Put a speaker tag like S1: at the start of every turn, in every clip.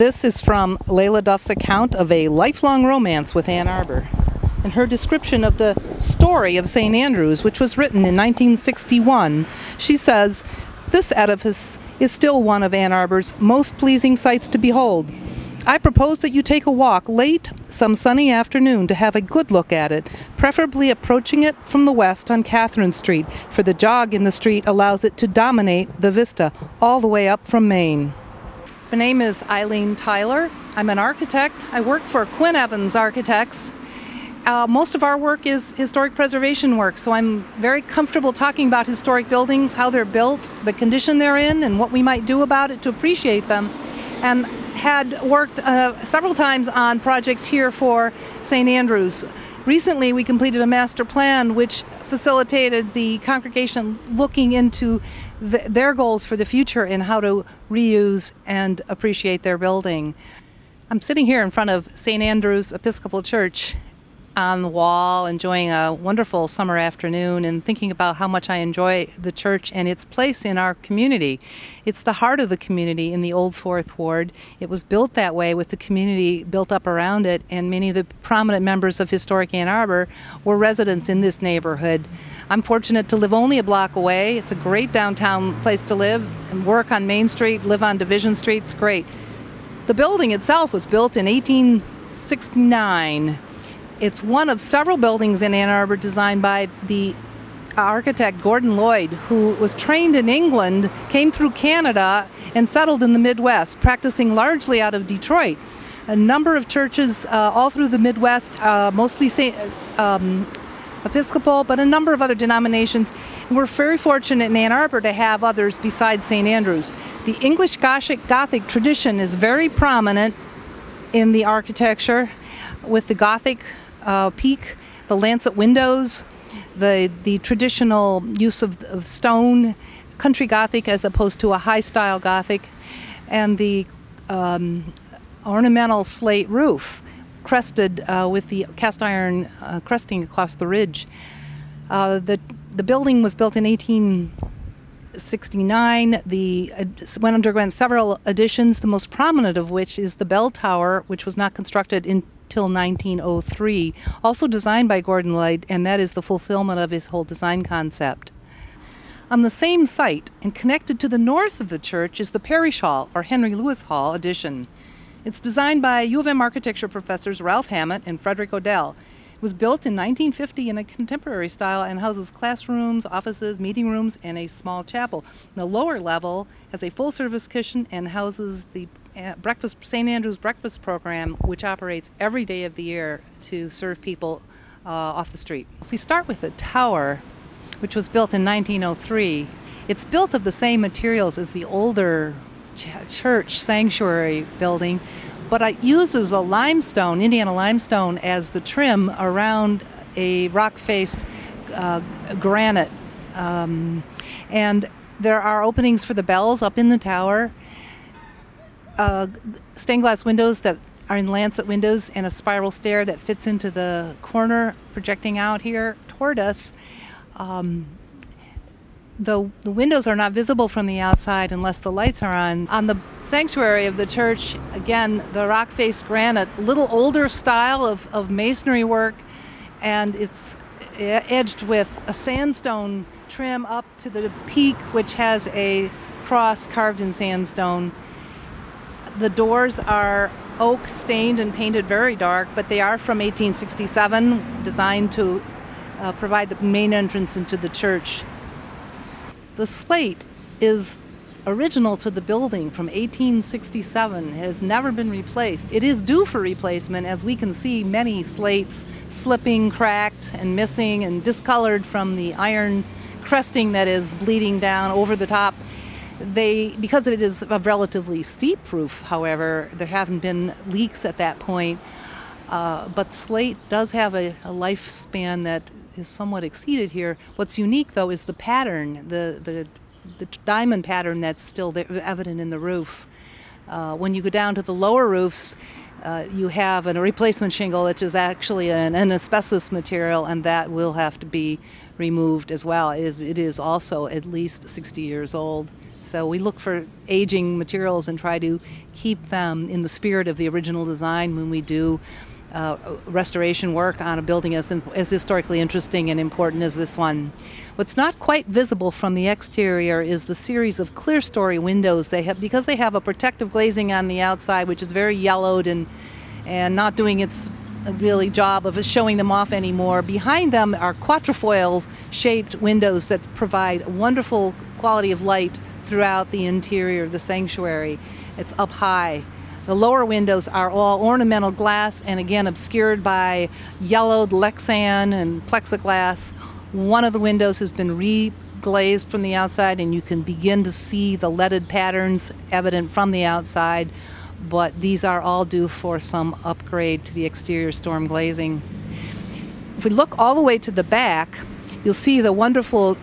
S1: This is from Layla Duff's account of a lifelong romance with Ann Arbor, and her description of the story of St. Andrews, which was written in 1961. She says, "This edifice is still one of Ann Arbor's most pleasing sights to behold. I propose that you take a walk late some sunny afternoon to have a good look at it, preferably approaching it from the west on Catherine Street, for the jog in the street allows it to dominate the vista all the way up from Maine." My name is Eileen Tyler. I'm an architect. I work for Quinn Evans Architects. Most of our work is historic preservation work, so I'm very comfortable talking about historic buildings, how they're built, the condition they're in, and what we might do about it to appreciate them. And had worked several times on projects here for St. Andrews. Recently, we completed a master plan which facilitated the congregation looking into their goals for the future and how to reuse and appreciate their building. I'm sitting here in front of St. Andrews Episcopal Church on the wall, enjoying a wonderful summer afternoon and thinking about how much I enjoy the church and its place in our community. It's the heart of the community in the Old Fourth Ward. It was built that way with the community built up around it, and many of the prominent members of Historic Ann Arbor were residents in this neighborhood. I'm fortunate to live only a block away. It's a great downtown place to live and work on Main Street, live on Division Street. It's great. The building itself was built in 1869. It's one of several buildings in Ann Arbor designed by the architect Gordon Lloyd, who was trained in England, came through Canada, and settled in the Midwest, practicing largely out of Detroit. A number of churches all through the Midwest, mostly Episcopal, but a number of other denominations. And we're very fortunate in Ann Arbor to have others besides St. Andrews. The English Gothic tradition is very prominent in the architecture, with the Gothic peak, the lancet windows, the traditional use of stone, country Gothic as opposed to a high-style Gothic, and the ornamental slate roof, crested with the cast iron cresting across the ridge. The building was built in 1869. Underwent several additions, the most prominent of which is the bell tower, which was not constructed until 1903, also designed by Gordon Lloyd, and that is the fulfillment of his whole design concept. On the same site, and connected to the north of the church, is the Parish Hall, or Henry Lewis Hall addition. It's designed by U of M architecture professors Ralph Hammett and Frederick Odell. It was built in 1950 in a contemporary style and houses classrooms, offices, meeting rooms, and a small chapel. The lower level has a full-service kitchen and houses the St. Andrews breakfast program, which operates every day of the year to serve people off the street. If we start with the tower, which was built in 1903, it's built of the same materials as the older church sanctuary building, but it uses a limestone, Indiana limestone, as the trim around a rock-faced granite. And there are openings for the bells up in the tower, stained glass windows that are in lancet windows, and a spiral stair that fits into the corner projecting out here toward us. The windows are not visible from the outside unless the lights are on. On the sanctuary of the church, again, the rock-faced granite, a little older style of masonry work, and it's edged with a sandstone trim up to the peak, which has a cross carved in sandstone. The doors are oak, stained and painted very dark, but they are from 1867, designed to provide the main entrance into the church. The slate is original to the building from 1867, has never been replaced. It is due for replacement, as we can see many slates slipping, cracked, and missing and discolored from the iron cresting that is bleeding down over the top. Because it is a relatively steep roof, however, there haven't been leaks at that point. But slate does have a lifespan that is somewhat exceeded here. What's unique, though, is the pattern, the diamond pattern that's still there, evident in the roof. When you go down to the lower roofs, you have a replacement shingle, which is actually an asbestos material, and that will have to be removed as well. It is also at least 60 years old. So we look for aging materials and try to keep them in the spirit of the original design when we do restoration work on a building as historically interesting and important as this one. What's not quite visible from the exterior is the series of clear story windows they have, because they have a protective glazing on the outside, which is very yellowed and not doing its really job of showing them off anymore. Behind them are quatrefoils shaped windows that provide wonderful quality of light throughout the interior of the sanctuary. It's up high. The lower windows are all ornamental glass and again obscured by yellowed Lexan and plexiglass. One of the windows has been re-glazed from the outside and you can begin to see the leaded patterns evident from the outside, but these are all due for some upgrade to the exterior storm glazing. If we look all the way to the back, you'll see the wonderful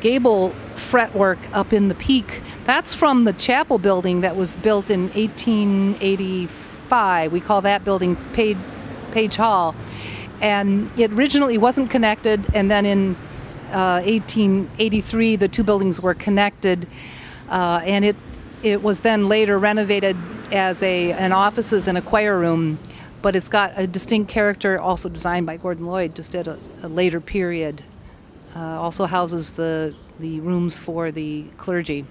S1: gable fretwork up in the peak. That's from the chapel building that was built in 1885. We call that building Page Hall. And it originally wasn't connected, and then in 1883 the two buildings were connected, and it was then later renovated as an offices and a choir room, but it's got a distinct character, also designed by Gordon Lloyd just at a later period. Also houses the rooms for the clergy.